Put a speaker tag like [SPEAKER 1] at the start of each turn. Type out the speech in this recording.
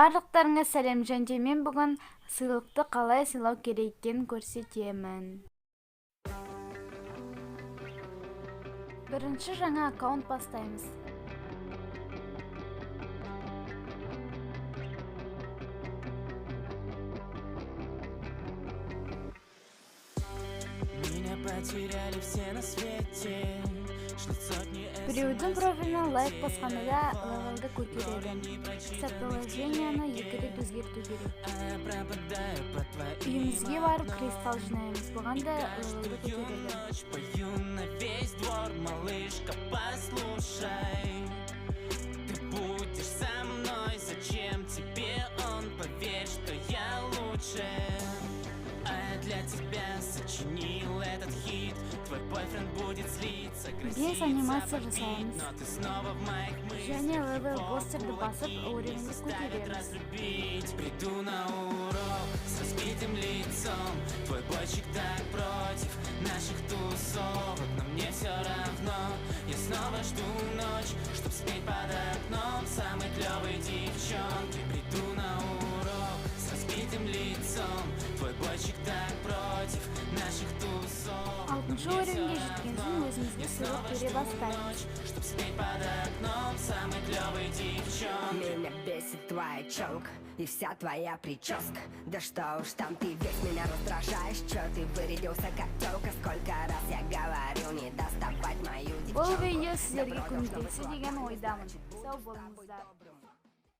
[SPEAKER 1] Барлықтарыңа сәлем, және мен бүгін сыйлықты қалай сыйлау керек екенін көрсетемін. Бірінші жаңа аккаунт бастаймыз.
[SPEAKER 2] Потеряли все на свете.
[SPEAKER 1] Біреудің профиліне лайк басқанда да левелді көтереді. Приложениені 2 рет өзгерту керек. Үйімізге барып кристалл жинаймыз. Бұған да левелді көтереді.
[SPEAKER 2] Пою на весь двор, малышка, послушай. Ты будешь со мной, зачем тебе он? Поверь, что я лучше. А я для тебя сочинил этот хит. Твой бойфренд будет злиться,
[SPEAKER 1] Без анимация жасаймыз.
[SPEAKER 2] но ты снова в моих мыслях.
[SPEAKER 1] Және левел бостерді басып, уровенді көтереміз.
[SPEAKER 2] Приду на урок с разбитым лицом. Твой бойчик так против наших тусовок, но мне все равно. Я снова жду ночь, чтоб спеть под окном самой клевой девчонки. Приду на урок с разбитым лицом. Твой бойчик так против наших тусовок.
[SPEAKER 1] 6-шы уровенге жеткен соң өзімізге сыйлық бере бастаймыз.
[SPEAKER 2] Чтоб спеть под окном самой клевой девчонки.
[SPEAKER 3] Меня бесит твоя челка и вся твоя прическа. Да что уж там, ты весь меня раздражаешь. Чё ты вырядился как тёлка? Сколько раз я говорю не доставать мою девчонку.
[SPEAKER 1] Бұл видео сіздерге көмектессе деген ойдамын. Сау болыңыздар.